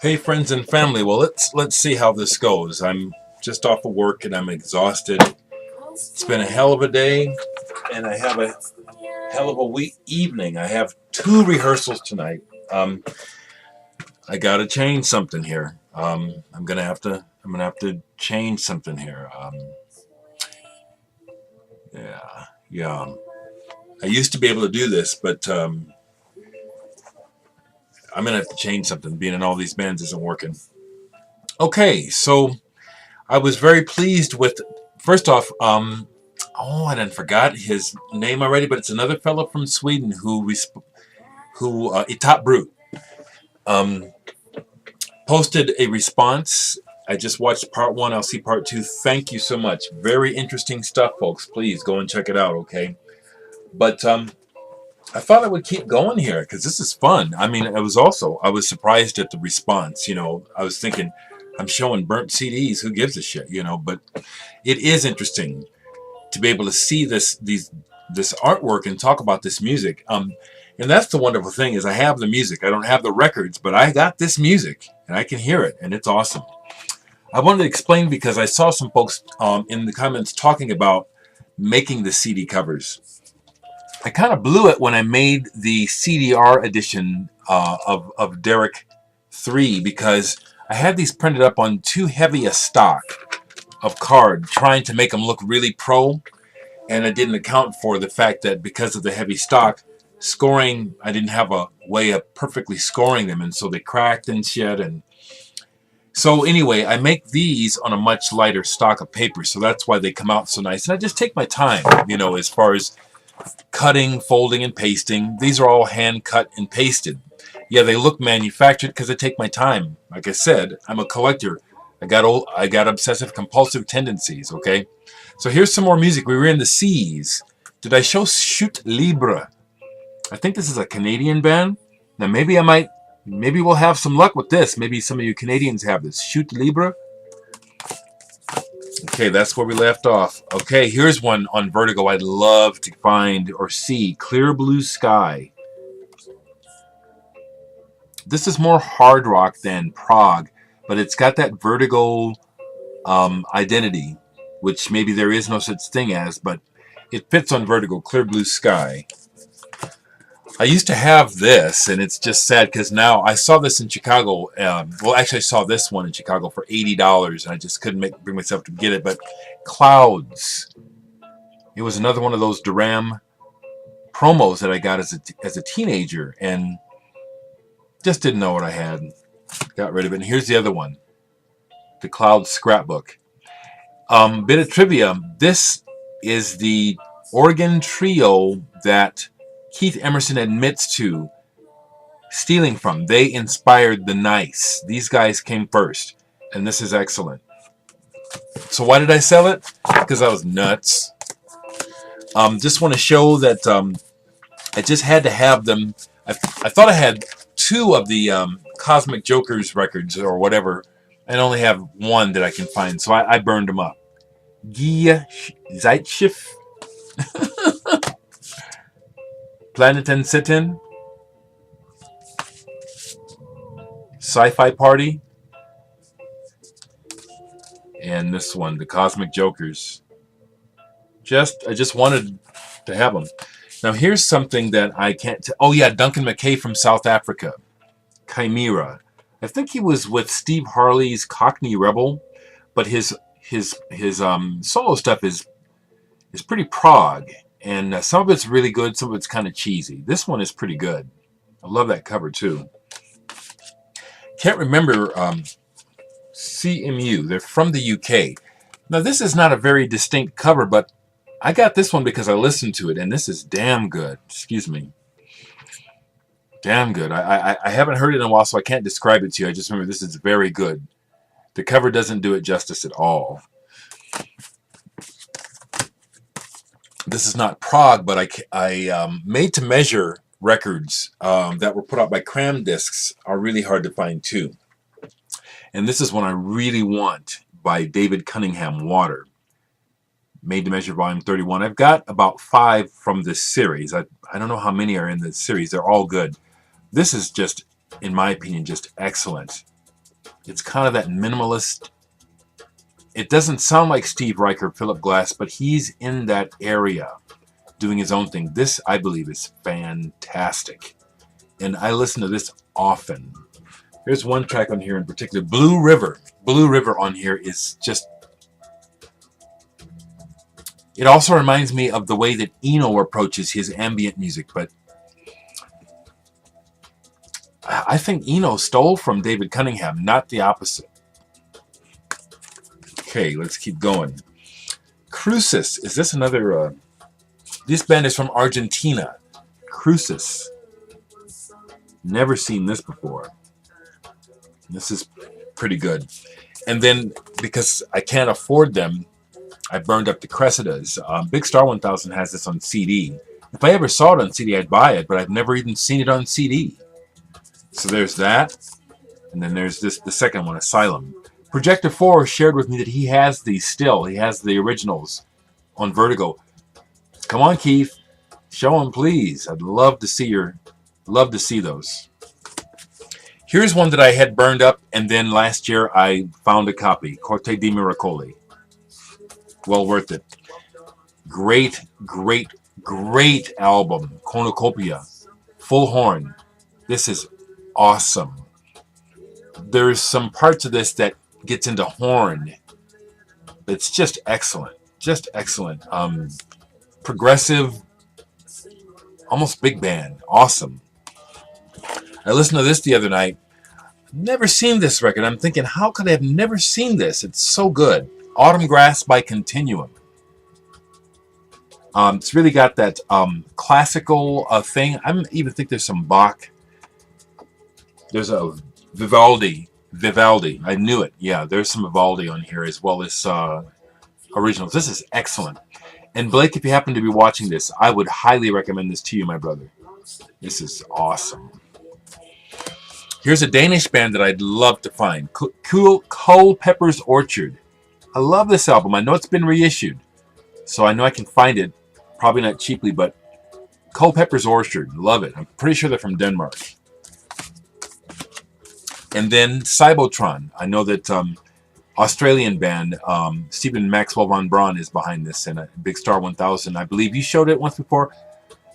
Hey friends and family, well let's see how this goes. I'm just off of work and I'm exhausted. It's been a hell of a day and I have a hell of a evening. I have two rehearsals tonight. I gotta change something here. I'm gonna have to change something here. Yeah. I used to be able to do this, but I'm gonna have to change something. Being in all these bands isn't working. Okay, so I was very pleased with. First off, oh, I didn't forgot his name already, but it's another fellow from Sweden who Etap Brut, um, posted a response. I just watched part one. I'll see part two. Thank you so much. Very interesting stuff, folks. Please go and check it out. Okay, but I thought I would keep going here because this is fun. I mean, I was surprised at the response. I was thinking, I'm showing burnt CDs. Who gives a shit? But it is interesting to be able to see this artwork and talk about this music. And that's the wonderful thing is I have the music. I don't have the records, but I got this music and I can hear it, and it's awesome. I wanted to explain because I saw some folks in the comments talking about making the CD covers. I kind of blew it when I made the CDR edition of Dereck 3 because I had these printed up on too heavy a stock of card, trying to make them look really pro, and I didn't account for the fact that because of the heavy stock, scoring, I didn't have a way of perfectly scoring them, and so they cracked and shit. And so anyway, I make these on a much lighter stock of paper, so that's why they come out so nice. And I just take my time, as far as cutting, folding, and pasting. These are all hand cut and pasted. Yeah, they look manufactured because I take my time. Like I said, I'm a collector. I got obsessive compulsive tendencies, okay? So here's some more music. We were in the Seas. Did I show Chute Libre? I think this is a Canadian band. Now maybe we'll have some luck with this. Maybe some of you Canadians have this. Chute Libre. Okay, that's where we left off. Okay, here's one on Vertigo I'd love to find or see. Clear Blue Sky. This is more hard rock than prog, but it's got that Vertigo identity, which maybe there is no such thing as, but it fits on Vertigo. Clear Blue Sky. I used to have this, and it's just sad because now I saw this in Chicago. Well, actually, I saw this one in Chicago for $80, and I just couldn't bring myself to get it. But Clouds. It was another one of those Duram promos that I got as a teenager, and just didn't know what I had. Got rid of it. And here's the other one, the Clouds Scrapbook. Bit of trivia. This is the organ trio that Keith Emerson admits to stealing from. They inspired the Nice. These guys came first, and this is excellent. So why did I sell it? Because I was nuts. Just want to show that I just had to have them. I thought I had two of the Cosmic Jokers records or whatever, and only have one that I can find, so I burned them up. Gia Zeitschif. Planet and Sit-In, Sci-Fi Party, and this one, the Cosmic Jokers. I just wanted to have them. Now here's something that I can't. Oh yeah, Duncan McKay from South Africa, Chimera. I think he was with Steve Harley's Cockney Rebel, but his solo stuff is pretty prog. And some of it's really good, some of it's kind of cheesy. This one is pretty good. I love that cover, too. Can't remember CMU. They're from the UK. Now, this is not a very distinct cover, but I got this one because I listened to it, and this is damn good. Excuse me. Damn good. I haven't heard it in a while, so I can't describe it to you. I just remember this is very good. The cover doesn't do it justice at all. This is not prog, but I made to measure records that were put out by Cram Discs are really hard to find too. And this is one I really want by David Cunningham, Water. Made to measure volume 31. I've got about 5 from this series. I don't know how many are in this series. They're all good. This is just, in my opinion, just excellent. It's kind of that minimalist. It doesn't sound like Steve Reich or Philip Glass, but he's in that area doing his own thing. This, I believe, is fantastic. And I listen to this often. There's one track on here in particular, Blue River. Blue River on here is just... It also reminds me of the way that Eno approaches his ambient music, but I think Eno stole from David Cunningham, not the opposite. Okay, let's keep going. Crucis. Is this another... this band is from Argentina. Crucis. Never seen this before. This is pretty good. And then, because I can't afford them, I burned up the Cressidas. Big Star 1000 has this on CD. If I ever saw it on CD, I'd buy it, but I've never even seen it on CD. So there's that. And then there's this, the second one, Asylum. Projector 4 shared with me that he has these still. He has the originals on Vertigo. Come on, Keith. Show them, please. I'd love to see those. Here's one that I had burned up, and then last year I found a copy. Corte di Miracoli. Well worth it. Great, great, great album. Cornucopia. Full horn. This is awesome. There's some parts of this that gets into horn. It's just excellent. Just excellent. Progressive. Almost big band. Awesome. I listened to this the other night. Never seen this record. I'm thinking, how could I have never seen this? It's so good. Autumn Grass by Continuum. It's really got that classical thing. I even think there's some Bach. There's a Vivaldi. I knew it. Yeah, there's some Vivaldi on here as well as originals. This is excellent. And Blake, if you happen to be watching this, I would highly recommend this to you, my brother. This is awesome. Here's a Danish band that I'd love to find. Culpeper's Orchard. I love this album. I know it's been reissued, so I know I can find it. Probably not cheaply, but Culpeper's Orchard. Love it. I'm pretty sure they're from Denmark. And then Cybotron. I know that Australian band, Stephen Maxwell Von Braun is behind this, and Big Star 1000. I believe you showed it once before.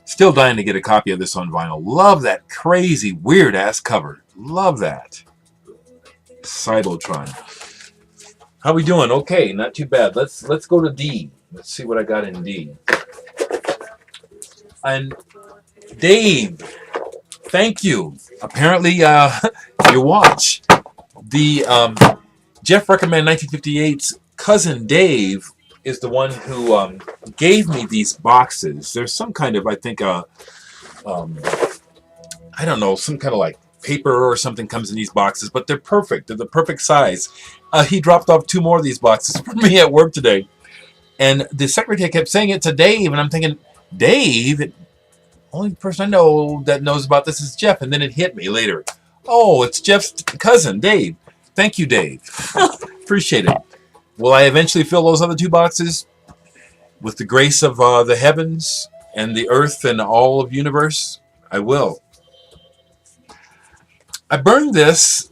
Still dying to get a copy of this on vinyl. Love that crazy, weird-ass cover. Love that. Cybotron. How we doing? Okay, not too bad. Let's go to D. Let's see what I got in D. And Dave, thank you. Apparently, you watch. The Jeff Recommend 1958's cousin Dave is the one who gave me these boxes. There's some kind of, I think, I don't know, some kind of like paper or something comes in these boxes, but they're perfect. They're the perfect size. He dropped off 2 more of these boxes for me at work today. And the secretary kept saying it to Dave, and I'm thinking, Dave? The only person I know that knows about this is Jeff. And then it hit me later. Oh, it's Jeff's cousin, Dave. Thank you, Dave. Appreciate it. Will I eventually fill those other 2 boxes? With the grace of the heavens and the earth and all of universe? I will. I burned this,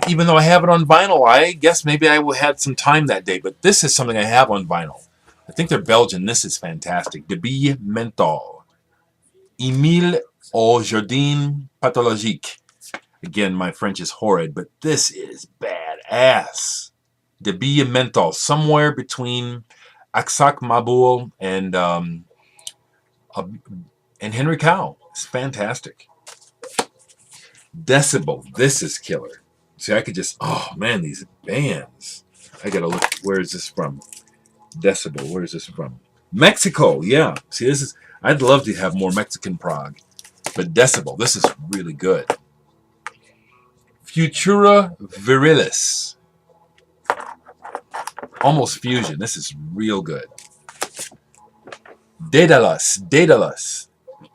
even though I have it on vinyl. I guess maybe I had some time that day, but this is something I have on vinyl. I think they're Belgian. This is fantastic. De Bille Menthol. Emile au Jardin Pathologique. Again, my French is horrid, but this is badass. De Bille Menthol. Somewhere between Aksak Maboul and Henry Cow. It's fantastic. Decibel. This is killer. See, I could just... Oh, man, these bands. I gotta look. Where is this from? Decibel. Where is this from? Mexico. Yeah. See, this is... I'd love to have more Mexican prog. But Decibel. This is really good. Futura Virilis. Almost fusion. This is real good. Daedalus.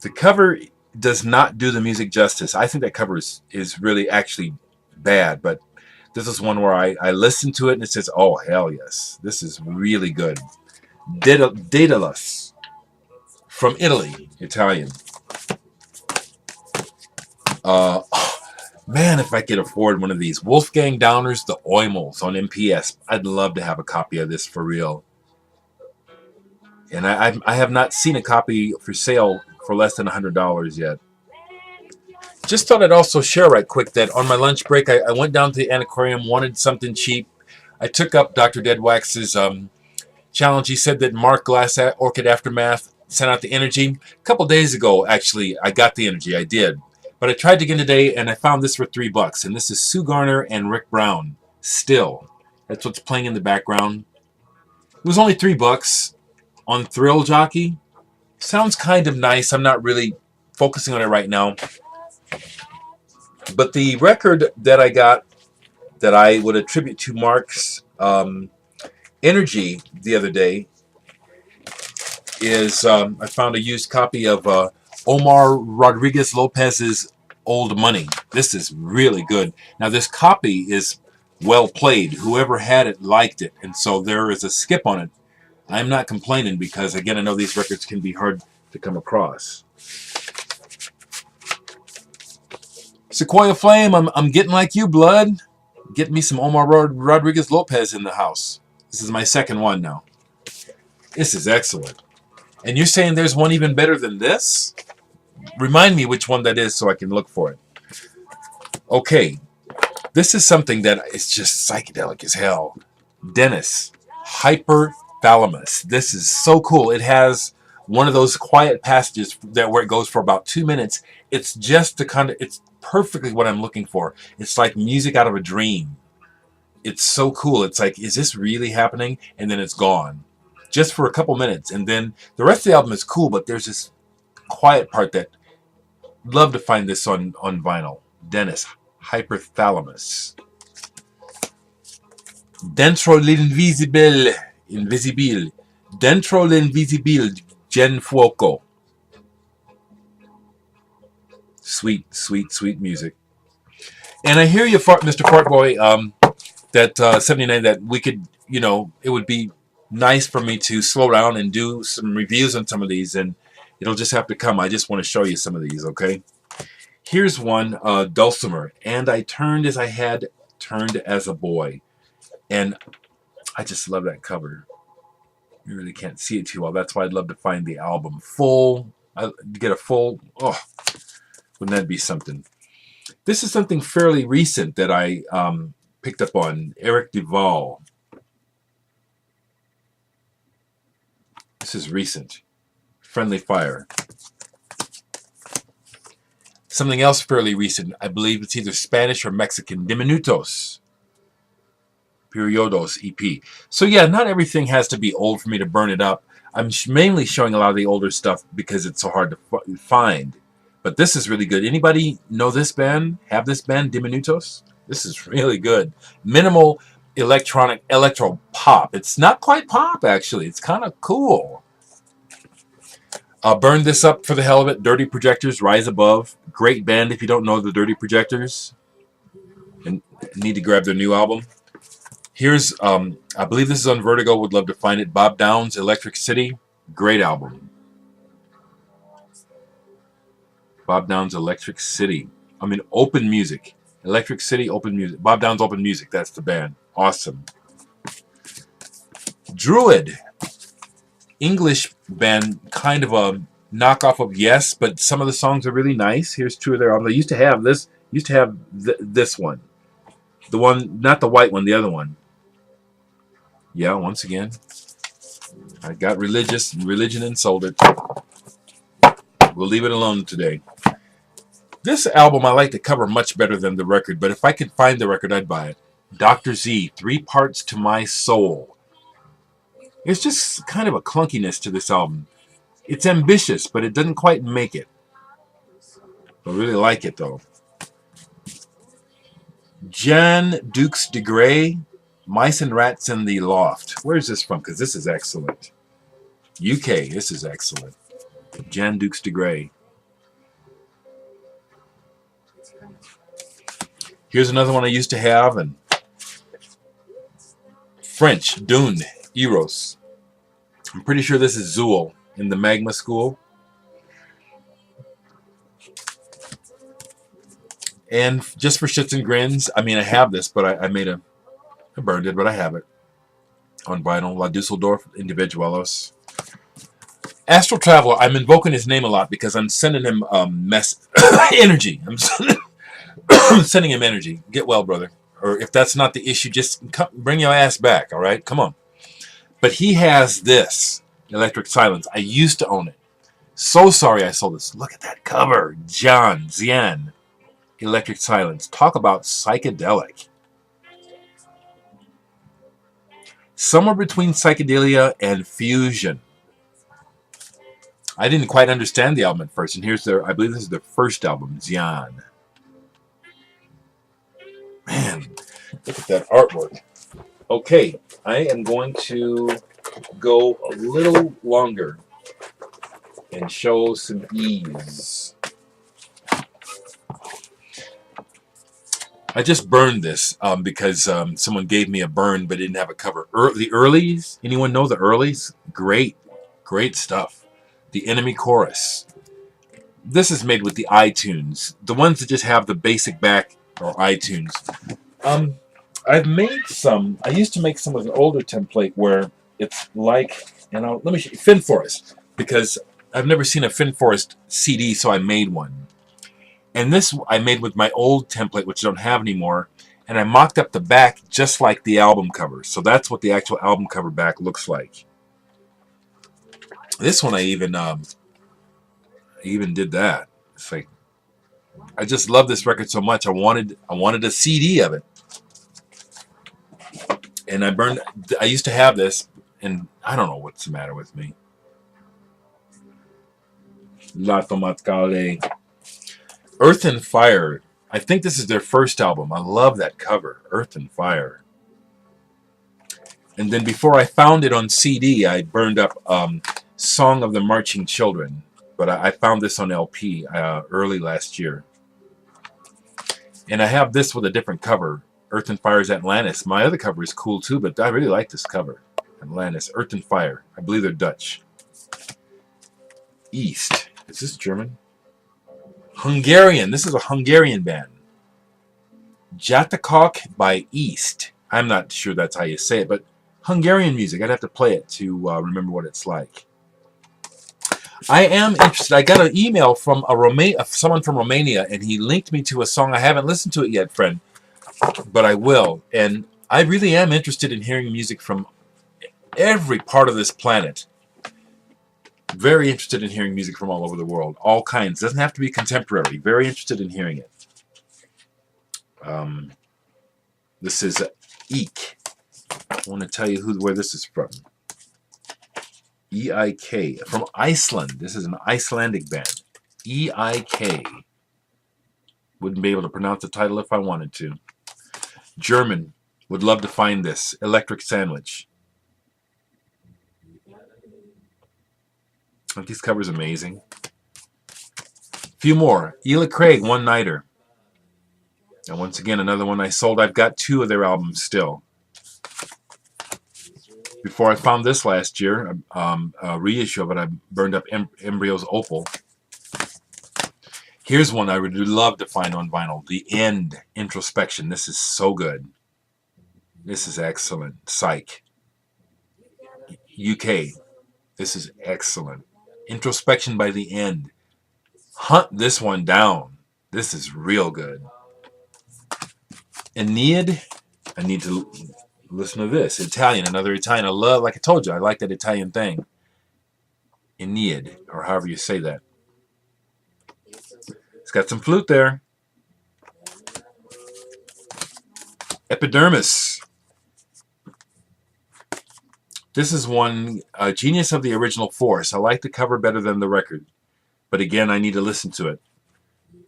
The cover does not do the music justice. I think that cover is really actually bad, but this is one where I listen to it and it says, oh, hell yes. This is really good. Daedalus. From Italy. Italian. Man, if I could afford one of these Wolfgang Downers, the Oimels on MPS, I'd love to have a copy of this for real. And I have not seen a copy for sale for less than $100 yet. Just thought I'd also share right quick that on my lunch break, I went down to the antiquarium, wanted something cheap. I took up Dr. Deadwax's challenge. He said that Mark Glass Orchid Aftermath sent out the energy. A couple days ago, actually, I got the energy. I did. But I tried again today, and I found this for $3. And this is Sue Garner and Rick Brown. Still. That's what's playing in the background. It was only $3 on Thrill Jockey. Sounds kind of nice. I'm not really focusing on it right now. But the record that I got that I would attribute to Mark's energy the other day is I found a used copy of Omar Rodriguez Lopez's Old Money. This is really good. Now this copy is well played. Whoever had it liked it, and so there is a skip on it. I'm not complaining because, again, I know these records can be hard to come across. Sequoia Flame, I'm getting like you, blood. Get me some Omar Rodriguez Lopez in the house. This is my second one now. This is excellent. And you're saying there's one even better than this? Remind me which one that is so I can look for it. Okay. This is something that is just psychedelic as hell. Dennis, Hyperthalamus. This is so cool. It has one of those quiet passages that where it goes for about 2 minutes. It's just the kind of, it's perfectly what I'm looking for. It's like music out of a dream. It's so cool. It's like, is this really happening? And then it's gone. Just for a couple minutes. And then the rest of the album is cool, but there's this quiet part that I'd love to find this on vinyl. Dennis, Hyperthalamus. Dentro l'invisibile, invisibile. Dentro l'invisibile, Gen Fuoco. Sweet, sweet, sweet music. And I hear you, Mr. Fartboy, that 79, that we could, you know, it would be nice for me to slow down and do some reviews on some of these, and it'll just have to come. I just want to show you some of these, okay? Here's one, Dulcimer. And I turned as I had turned as a boy. And I just love that cover. You really can't see it too well. That's why I'd love to find the album full. Get a full, oh, wouldn't that be something? This is something fairly recent that I picked up on. Eric Duval. This is recent. Friendly Fire. Something else fairly recent. I believe it's either Spanish or Mexican. Diminutos. Periodos EP. So yeah, not everything has to be old for me to burn it up. I'm mainly showing a lot of the older stuff because it's so hard to find. But this is really good. Anybody know this band? Have this band, Diminutos? This is really good. Minimal electronic electro pop. It's not quite pop, actually. It's kind of cool. Burn this up for the hell of it. Dirty Projectors, Rise Above. Great band if you don't know the Dirty Projectors and need to grab their new album. Here's, I believe this is on Vertigo. Would love to find it. Bob Downs, Electric City. Great album. Bob Downs, Electric City. I mean, Open Music. Electric City, Open Music. Bob Downs, Open Music. That's the band. Awesome. Druid. English band, kind of a knockoff of Yes, but some of the songs are really nice. Here's two of their albums. They used to have this. Used to have this one. The one, not the white one, the other one. Yeah, once again, I got religion and sold it. We'll leave it alone today. This album I like the cover much better than the record, but if I could find the record, I'd buy it. Dr. Z, 3 Parts to My Soul. It's just kind of a clunkiness to this album. It's ambitious, but it doesn't quite make it. I really like it, though. Jan Dukes de Grey, Mice and Rats in the Loft. Where's this from? Because this is excellent. UK, this is excellent. Jan Dukes de Grey. Here's another one I used to have. And French, Dune, Eros. I'm pretty sure this is Zool in the Magma School. And just for shits and grins, I mean, I have this, but I burned it, but I have it on vinyl. La Dusseldorf Individualos. Astral Traveler, I'm invoking his name a lot because I'm sending him energy. I'm sending him energy. Get well, brother. Or if that's not the issue, just bring your ass back, all right? Come on. But he has this, Electric Silence. I used to own it. So sorry I sold this. Look at that cover. John Zian, Electric Silence. Talk about psychedelic. Somewhere between psychedelia and fusion. I didn't quite understand the album at first, and I believe this is their first album, Zian. Man, look at that artwork. Okay, I am going to go a little longer and show some ease. I just burned this because someone gave me a burn but didn't have a cover. The Earlies, anyone know the Earlies? Great, great stuff. The Enemy Chorus. This is made with the iTunes. The ones that just have the basic back are iTunes. I've made some. I used to make some with an older template where it's like, let me show you, Finn Forest, because I've never seen a Finn Forest CD, so I made one. And this I made with my old template, which I don't have anymore, and I mocked up the back just like the album cover. So that's what the actual album cover back looks like. This one I even did that. It's like, I just love this record so much. I wanted a CD of it. And I used to have this, and I don't know what's the matter with me. Lato Matkale. Earth and Fire. I think this is their first album. I love that cover, Earth and Fire. And then before I found it on CD, I burned up Song of the Marching Children. But I found this on LP early last year. And I have this with a different cover. Earth and Fire's Atlantis. My other cover is cool too, but I really like this cover. Atlantis, Earth and Fire. I believe they're Dutch. East. Is this German? Hungarian. This is a Hungarian band. Jatakok by East. I'm not sure that's how you say it, but Hungarian music. I'd have to play it to remember what it's like. I am interested. I got an email from someone from Romania, and he linked me to a song. I haven't listened to it yet, friend, but I will. And I really am interested in hearing music from every part of this planet. Very interested in hearing music from all over the world. All kinds. Doesn't have to be contemporary. Very interested in hearing it. This is Eek. I want to tell you where this is from. EIK. From Iceland. This is an Icelandic band. EIK. Wouldn't be able to pronounce the title if I wanted to. German. Would love to find this. Electric Sandwich. Aren't these covers amazing? Few more. Ela Craig, One Nighter. And once again, another one I sold. I've got 2 of their albums still. Before I found this last year, a reissue of it, I burned up Embryo's Opal. Here's one I would love to find on vinyl. The End, Introspection. This is so good. This is excellent. Psych. UK. This is excellent. Introspection by The End. Hunt this one down. This is real good. Aeneid. I need to listen to this. Italian, another Italian. I love, like I told you, I like that Italian thing. Aeneid, or however you say that. It's got some flute there. Epidermis. This is one, Genius of the Original Force. I like the cover better than the record. But again, I need to listen to it.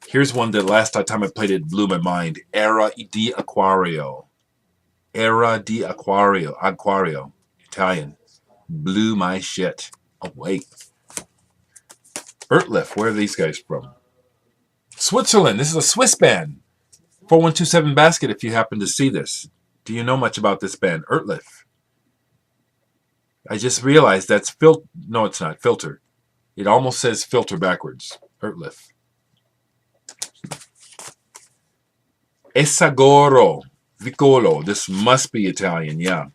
Here's one that last time I played it blew my mind. Era di Aquario. Era di Aquario. Italian. Blew my shit away. Ertliff. Where are these guys from? Switzerland. This is a Swiss band. 4127 Basket if you happen to see this. Do you know much about this band? Ertliff. I just realized that's no, it's not. Filter. It almost says filter backwards. Ertliff. Esagoro. Vicolo. This must be Italian, yeah.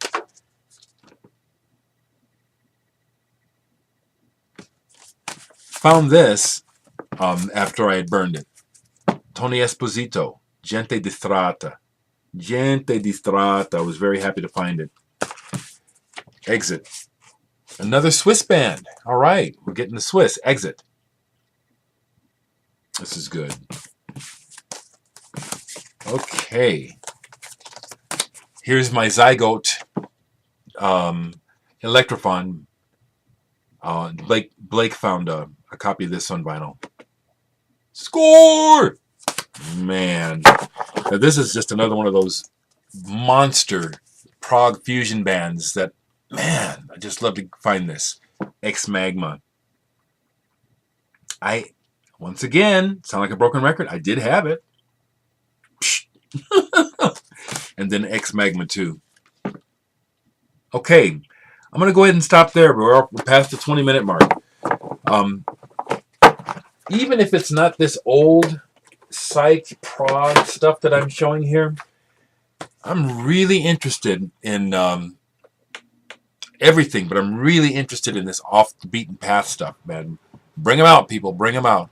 Found this after I had burned it. Tony Esposito. Gente di strada. Gente di strada. I was very happy to find it. Exit. Another Swiss band. All right. We're getting the Swiss. Exit. This is good. Okay. Here's my Zygote Electrophon. Blake found a copy of this on vinyl. Score! Man. Now, this is just another one of those monster prog fusion bands that, man, I just love to find this. Ex Magma. Once again, sound like a broken record. I did have it. And then Ex Magma 2. Okay, I'm going to go ahead and stop there. We're past the 20-minute mark. Even if it's not this old psych prog stuff that I'm showing here, I'm really interested in everything, but I'm really interested in this off the beaten path stuff, man. Bring them out, people. Bring them out.